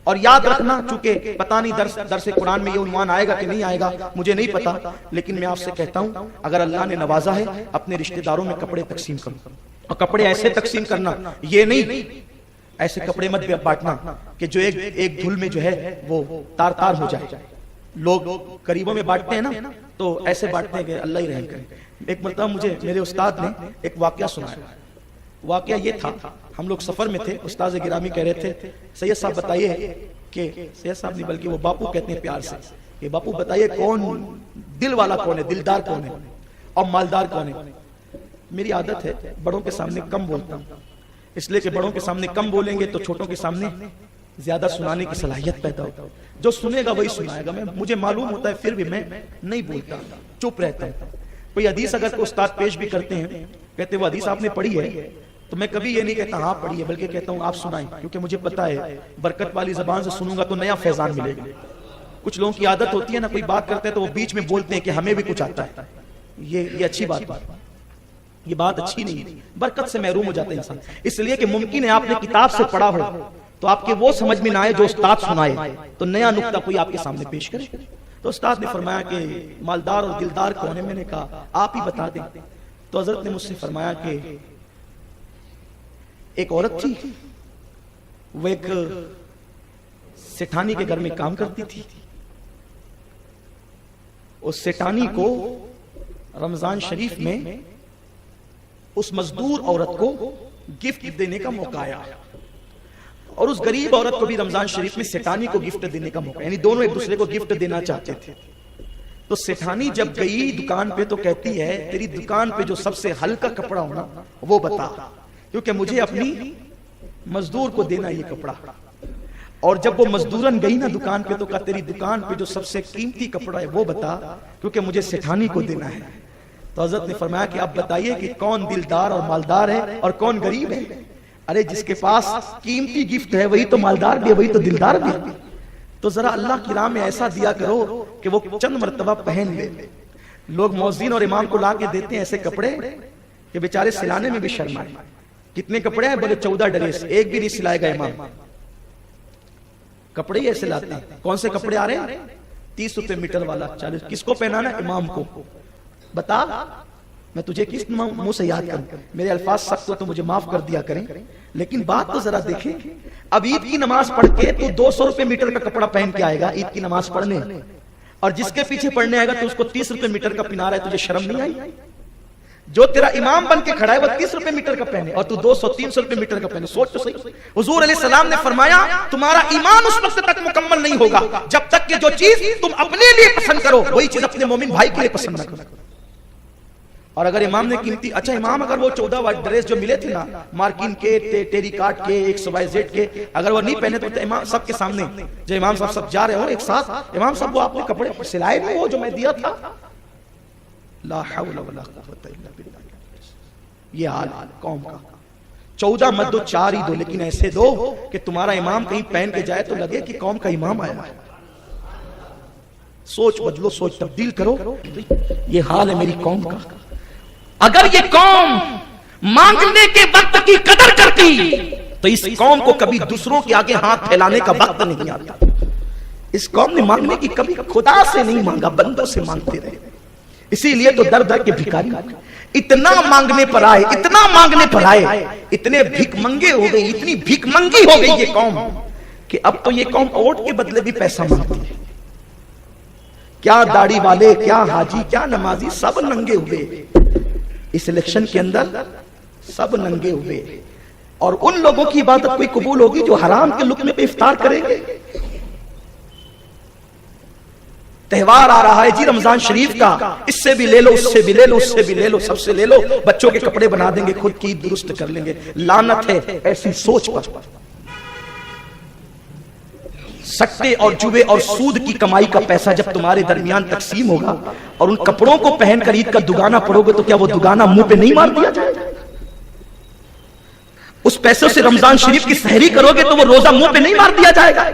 اور یاد رکھنا، چونکہ پتہ نہیں درس قرآن میں یہ عنوان آئے گا کہ نہیں آئے گا، مجھے نہیں پتا، لیکن میں آپ سے کہتا ہوں اگر اللہ نے نوازا ہے اپنے رشتہ داروں میں کپڑے تقسیم کرو، اور کپڑے ایسے تقسیم کرنا، یہ نہیں ایسے کپڑے مت بانٹنا کہ جو ایک دھل میں جو ہے وہ تار تار ہو جائے. لوگ قریبوں میں بانٹتے ہیں نا تو ایسے بانٹتے ہیں کہ اللہ ہی رحم کرے. ایک مرتبہ مجھے میرے استاد نے ایک واقعہ سنایا. واقعہ یہ تھا، ہم لوگ سفر میں تھے، استاد گرامی کہہ رہے تھے سید صاحب بتائیے کہ سید صاحب نہیں بلکہ وہ باپو کہتے ہیں پیار سے کہ باپو بتائیے کون دل والا کون ہے، دلدار کون ہے اور مالدار کون ہے. میری عادت ہے بڑوں کے سامنے کم بولتا ہوں، اس لیے کہ بڑوں کے سامنے کم بولیں گے تو چھوٹوں کے سامنے زیادہ سنانے کی صلاحیت پیدا ہوتا ہے. جو سنے گا وہی سنائے گا. مجھے معلوم ہوتا ہے پھر بھی میں نہیں بولتا، چپ رہتا ہوں. کوئی حدیث اگر کوئی استاد پیش بھی کرتے ہیں، کہتے وہ حدیث آپ نے پڑھی ہے، تو میں کبھی یہ نہیں کہتا ہاں پڑھی ہے، بلکہ کہتا ہوں آپ سنائیں، کیونکہ مجھے پتا ہے برکت والی زبان سے سنوں گا تو نیا فیضان ملے گا. کچھ لوگوں کی عادت ہوتی ہے نا، کوئی بات کرتے ہیں تو وہ بیچ میں بولتے ہیں کہ ہمیں بھی کچھ آتا ہے. یہ اچھی بات ہے، یہ بات اچھی نہیں ہے، برکت سے محروم ہو جاتے ہیں انسان. اس لیے کہ ممکن ہے آپ نے کتاب سے پڑھا ہو تو آپ کے وہ سمجھ میں نہ آئے جو استاد سنائے، تو نیا نقطہ کوئی آپ کے سامنے پیش کرے. تو استاد نے فرمایا کہ مالدار اور دلدار کون ہے؟ میں نے کہا آپ ہی بتا دیں. تو حضرت نے مجھ سے فرمایا کہ ایک عورت تھی، وہ ایک سیٹھانی کے گھر میں کام کرتی تھی. اس سیٹھانی کو رمضان شریف میں اس مزدور عورت کو گفٹ دینے کا موقع آیا، اور اس غریب عورت کو بھی رمضان شریف میں سیٹھانی کو گفٹ دینے کا موقع، یعنی دونوں ایک دوسرے کو گفٹ دینا چاہتے تھے. تو سیٹھانی جب گئی دکان پہ تو کہتی ہے تیری دکان پہ جو سب سے ہلکا کپڑا ہونا وہ بتا، کیونکہ مجھے اپنی مزدور کو دینا یہ کپڑا. اور جب وہ مزدورن گئی نا دکان پہ تو کہا تیری دکان پہ جو سب سے قیمتی کپڑا ہے وہ بتا، کیونکہ مجھے سیٹھانی کو دینا ہے. تو حضرت نے فرمایا کہ اب بتائیے کہ کون دلدار اور مالدار ہے اور کون غریب ہے؟ ارے جس کے پاس قیمتی گفٹ ہے وہی تو مالدار بھی ہے، وہی تو دلدار بھی ہے. تو ذرا اللہ کی راہ میں ایسا دیا کرو کہ وہ چند مرتبہ پہن لے. لوگ مؤذن اور امام کو لا کے دیتے ہیں ایسے کپڑے کہ بیچارے سلانے میں بھی شرم آئے. کتنے کپڑے ہیں؟ بولے 14 ڈریس، ایک بھی نہیں سلائے گا امام. کپڑے ہی ایسے لاتے ہیں. کون سے کپڑے آ رہے ہیں؟ 30 روپے میٹر والا 40. کس کو پہنانا ہے؟ امام کو. بتا میں تجھے کس منہ سے یاد کروں؟ میرے الفاظ سخت ہو تو مجھے معاف کر دیا کریں، لیکن بات تو ذرا دیکھیں. اب عید کی نماز پڑھ کے تو 200 روپے میٹر کا کپڑا پہن کے آئے گا عید کی نماز پڑھنے، اور جس کے پیچھے پڑھنے آئے گا تو اس کو 30 روپے میٹر کا پہنا رہا ہے. تجھے شرم نہیں آئی؟ جو تیرا امام بن کے کھڑا ہے وہ 30 روپے میٹر کا پہنے اور تو 200-300 روپے میٹر کا پہنے. سوچ تو صحیح. حضور علیہ السلام نے فرمایا تمہارا ایمان اس وقت تک مکمل نہیں ہوگا جب تک کہ جو چیز تم اپنے لیے پسند کرو وہی چیز اپنے مومن بھائی کے لیے پسند نہ کرو. اور اگر امام نے قیمتی، اچھا امام اگر وہ 14 وائٹ ڈریس جو ملے تھے نا مارکین کے، ٹیری کاٹ کے، 100 کے، اگر وہ نہیں پہنے تو امام سب کے سامنے جو امام صاحب سب جا رہے ہو ایک ساتھ، امام صاحب وہ آپ نے کپڑے سلائے نہیں ہو جو میں دیا تھا؟ لا حول ولا قوت الا باللہ. یہ حال قوم کا. 14 مت دو، 4 ہی دو، لیکن ایسے دو کہ تمہارا امام کہیں پہن کے جائے تو لگے کہ قوم کا امام آیا ہے. سوچ بدلو، سوچ تبدیل کرو. یہ حال ہے میری قوم کا. اگر یہ قوم مانگنے کے وقت کی قدر کرتی تو اس قوم کو کبھی دوسروں کے آگے ہاتھ پھیلانے کا وقت نہیں آتا. اس قوم نے مانگنے کی کبھی خدا سے نہیں مانگا، بندوں سے مانگتے رہے. اسی لیے تو در در کے بھکاری اتنا مانگنے پر آئے، اتنا مانگنے پر آئے، اتنے بھیک منگے ہو گئی، اتنی بھیک منگی ہو گئی یہ قوم کہ اب تو یہ قوم ووٹ کے بدلے بھی پیسہ مانگتی ہے. کیا داڑھی والے، کیا حاجی، کیا نمازی، سب ننگے ہوئے اس الیکشن کے اندر، سب ننگے ہوئے. اور ان لوگوں کی عبادت کوئی قبول ہوگی جو حرام کے لقمے پہ افطار کریں گے؟ تہوار آ رہا ہے جی رمضان شریف کا، اس سے بھی لے لو، اس سے بھی لے لو، اس سے بھی لے لو، سب سے لے لو. بچوں کے کپڑے بنا دیں گے، خود کی درست کر لیں گے. لعنت ہے ایسی سوچ پر. سکتے اور جوے اور سود کی کمائی کا پیسہ جب تمہارے درمیان تقسیم ہوگا اور ان کپڑوں کو پہن کر عید کا دگانا پڑو گے تو کیا وہ دگانا منہ پہ نہیں مار دیا جائے گا؟ اس پیسوں سے رمضان شریف کی سحری کرو گے تو وہ روزہ منہ پہ نہیں مار دیا جائے گا؟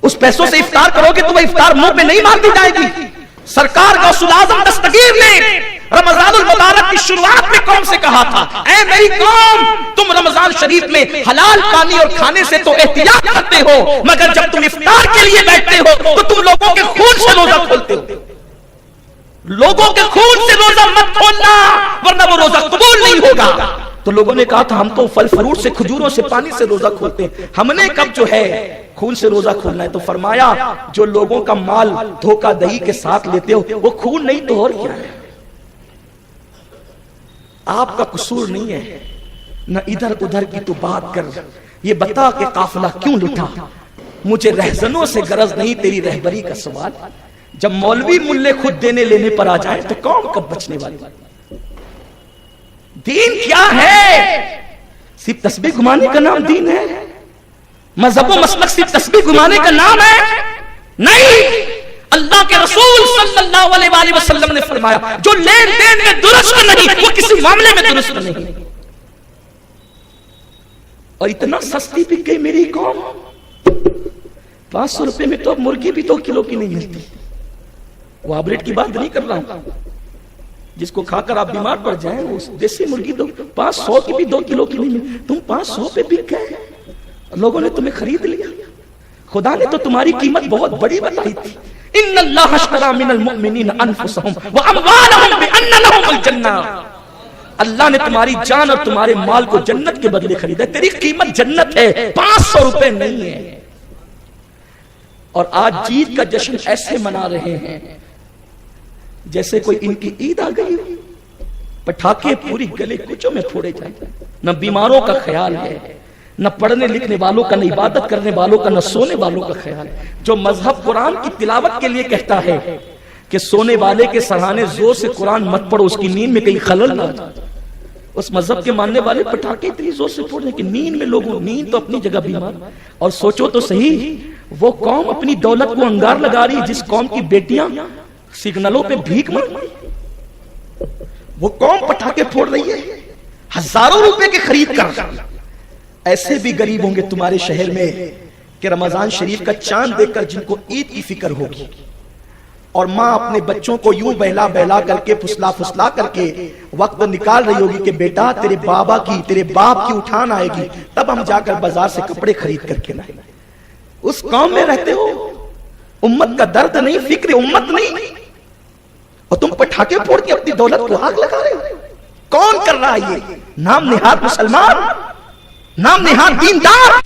اس پیسوں سے افطار کرو گے تو وہ افطار منہ پہ نہیں مار دی جائے گی؟ سرکار غوث الاعظم دستگیر نے رمضان المبارک کی شروعات میں قوم سے کہا تھا اے میری قوم تم رمضان شریف میں حلال پانی اور کھانے سے تو احتیاط کرتے ہو مگر جب تم افطار کے لیے بیٹھتے ہو تو تم لوگوں کے خون سے روزہ کھولتے ہو. لوگوں کے خون سے روزہ مت کھولنا ورنہ وہ روزہ قبول نہیں ہوگا. تو لوگوں نے کہا تھا ہم تو پھل فروٹ سے کھجوروں سے پانی سے روزہ کھولتے ہیں, ہم نے کب جو ہے خون سے روزہ کھولنا ہے. تو فرمایا جو لوگوں کا مال دھوکہ دہی کے ساتھ لیتے ہو وہ خون نہیں تو اور کیا ہے. آپ کا قصور نہیں ہے نہ ادھر ادھر کی تو بات کر, یہ بتا کہ قافلہ کیوں لٹا. مجھے رہزنوں سے غرض نہیں تیری رہبری کا سوال. جب مولوی ملے خود دینے لینے پر آ جائیں تو قوم کب بچنے والی. دین کیا ہے؟ صرف تسبیح گھمانے کا نام دین ہے؟ مذہب و مسلک صرف تسبیح گھمانے کا نام ہے؟ نہیں. اللہ کے رسول صلی اللہ علیہ وآلہ وسلم نے فرمایا جو لین دین میں درست نہیں وہ کسی معاملے میں درست نہیں. اور اتنا سستی بک گئی میری قوم, 500 روپے میں تو اب مرغی بھی 2 کلو کی نہیں ملتی. وہ آبریٹ کی بات نہیں کر رہا ہوں, جس کو کھا کر آپ بیمار پڑ جائیں وہ دیسی مرغی 500 کی بھی 2 کلو کی نہیں ملتی. تم 500 پہ بک گئے, لوگوں نے تمہیں خرید لیا. خدا نے تو تمہاری قیمت بہت بڑی بتائی تھی. ان اللہ اشترى من المؤمنین انفسهم واموالهم بان لهم الجنہ. اللہ نے تمہاری جان اور تمہارے مال کو جنت کے بدلے خریدا. تیری قیمت جنت ہے, 500 روپے نہیں ہے. اور آج جیت کا جشن ایسے منا رہے ہیں جیسے کوئی ان کی عید آ گئی. پٹاخے پوری گلے کوچوں میں پھوڑے جائیں. نہ بیماروں کا خیال ہے, نہ پڑھنے لکھنے والوں کا, نہ عبادت کرنے والوں کا, نہ سونے والوں کا خیال. جو مذہب قرآن کی تلاوت کے لیے کہتا ہے کہ سونے والے کے سہانے زور سے قرآن مت پڑھو, اس کی نیند میں کہیں خلل نہ جائے, اس مذہب کے ماننے والے پٹاخے اتنی زور سے پھوڑ رہے کہ نیند میں لوگوں, نیند تو اپنی جگہ بیمار. اور سوچو تو صحیح, وہ قوم اپنی دولت کو انگار لگا رہی جس قوم کی بیٹیاں سگنلوں پہ بھیک مانگ رہی. وہ قوم پٹاخے پھوڑ رہی ہے ہزاروں روپے کے خرید کر. ایسے بھی غریب ہوں گے تمہارے شہر میں کہ رمضان شریف کا چاند دیکھ کر جن کو عید کی فکر ہوگی, اور ماں اپنے بچوں کو یوں بہلا بہلا کر کے پھسلا پھسلا کر کے وقت نکال رہی ہوگی کہ بیٹا تیرے بابا کی, تیرے باپ کی اٹھان آئے گی تب ہم جا کر بازار سے کپڑے خرید کر کے لائیں. اس قوم میں رہتے ہو, امت کا درد نہیں, فکر امت نہیں, اور تم پٹاخے پھوڑ کے اپنی دولت کو آگ لگا رہے ہو. کون کر رہا ہے یہ؟ نام نہاد مسلمان, نام نہاد دیندار.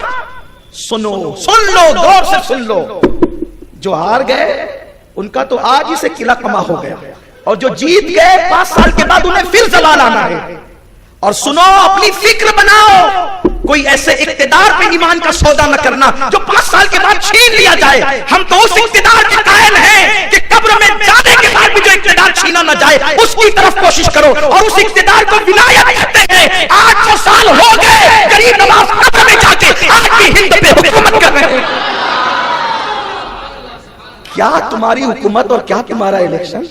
سنو, سن لو, غور سے سن لو. جو ہار گئے ان کا تو آج ہی سے قلعہ کما ہو گیا, اور جو جیت گئے 5 سال کے بعد انہیں پھر زوال آنا ہے. اور سنو, اپنی فکر بناؤ, کوئی ایسے اقتدار پہ ایمان کا سودا نہ کرنا جو 5 سال کے بعد چھین لیا جائے. ہم تو اس اقتدار کے قائل ہیں کہ قبر میں جانے کے بعد بھی جو اقتدار چھینا نہ جائے اس کی طرف کوشش کرو, اور اس اقتدار کو ولایت کہتے ہیں. 800 سال ہو گئے غریب نواز قبر میں جا کے آج بھی ہند پہ حکومت کر رہے ہیں. کیا تمہاری حکومت اور کیا تمہارا الیکشن.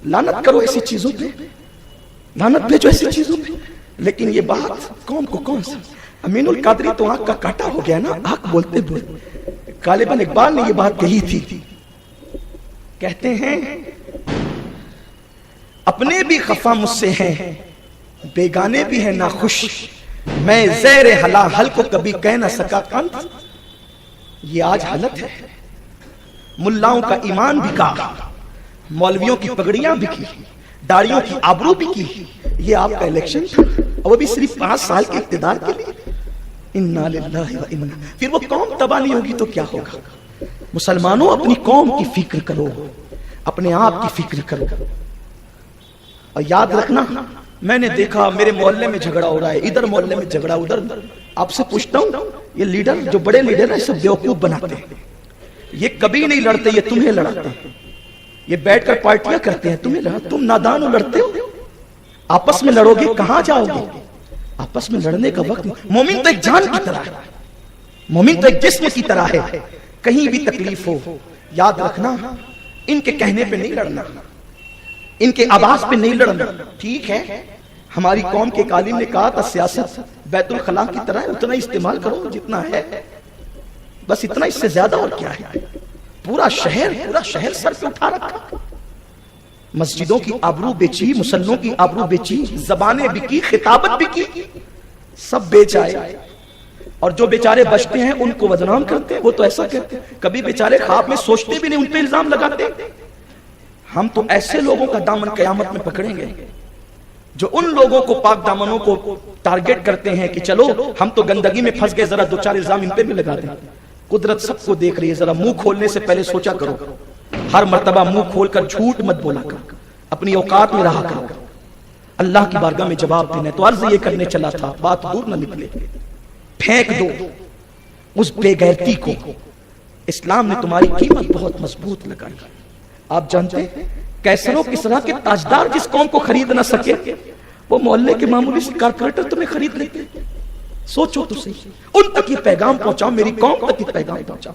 لعنت کرو ایسی چیزوں پہ, لعنت بھیجو ایسی چیزوں پہ. لیکن یہ بات قوم کو کون سا, امین القادری تو آنکھ کا کاٹا ہو گیا نا, آنکھ بولتے بولتے. غالباً اقبال نے یہ بات کہی تھی. کہتے ہیں اپنے بھی خفا مجھ سے ہیں, بیگانے بھی ہیں ناخوش, میں زیر حلا حل کو کبھی کہہ نہ سکا کانت. یہ آج حالت ہے. ملاؤں کا ایمان بکا, مولویوں کی پگڑیاں بکی, داڑیوں کی آبرو بکی. یہ آپ کا الیکشن, اور وہ بھی صرف 5 سال کے اقتدار کے لیے. انا للہ و انا. پھر وہ قوم تباہ نہیں ہوگی تو کیا ہوگا؟ مسلمانوں اپنی قوم کی فکر کرو, اپنے آپ کی فکر کرو. اور یاد رکھنا, میں نے دیکھا میرے محلے میں جھگڑا ہو رہا ہے, ادھر محلے میں جھگڑا, ادھر. آپ سے پوچھتا ہوں, یہ لیڈر جو بڑے لیڈر ہیں سب بیوقوف بناتے ہیں. یہ کبھی نہیں لڑتے, یہ تمہیں لڑاتے ہیں. یہ بیٹھ کر پارٹیاں کرتے ہیں, تمہیں لڑا. تم نادان ہو, لڑتے ہو. آپس میں لڑو گے کہاں جاؤ گے؟ آپس میں لڑنے کا وقت. مومن تو ایک جان کی طرح ہے, مومن تو ایک جسم کی طرح ہے. کہیں بھی تکلیف ہو یاد رکھنا, ان کے کہنے پہ نہیں لڑنا, ان کے آواز پہ نہیں لڑنا. ٹھیک ہے, ہماری قوم کے عالم نے کہا تھا سیاست بیت الخلاء کی طرح ہے, اتنا استعمال کرو جتنا ہے, بس اتنا, اس سے زیادہ اور کیا ہے. پورا شہر سر پہ اٹھا رکھا. مسجدوں کی آبرو بیچی، مسلوں کی آبرو بیچی، زبانیں بکی، خطابت بکی، سب بیچ آئے، اور جو بیچارے بچتے ہیں ان کو بدنام کرتے ہیں۔ وہ تو ایسا کہتے ہیں، کبھی بیچارے خواب میں سوچتے بھی نہیں، ان پہ الزام لگاتے۔ ہم تو ایسے لوگوں کا دامن قیامت میں پکڑیں گے جو ان لوگوں کو، پاک دامنوں کو ٹارگٹ کرتے ہیں کہ چلو ہم تو گندگی میں پھنس گئے، ذرا دو چار الزام ان پہ بھی لگا دیں۔ قدرت سب کو دیکھ رہی ہے، ذرا منہ کھولنے سے پہلے سوچا کرو، ہر مرتبہ منہ کھول کر جھوٹ مت بولا کرو، اپنی اوقات میں رہا کرو۔ اللہ کی بارگاہ میں جواب دینا ہے، تو عرض یہ کرنے چلا تھا، بات دور نہ نکلے، پھینک دو اس بے غیرتی کو۔ اسلام نے تمہاری قیمت بہت مضبوط لگائی۔ آپ جانتے ہیں کیسروں کسرا کے تاجدار جس قوم کو خرید نہ سکے، وہ محلے کے معمولی سے کارپوریٹر تمہیں خرید لیتے۔ سوچو تو صحیح، ان تک یہ پیغام پہنچاؤ، میری قوم تک یہ پیغام پہنچاؤ۔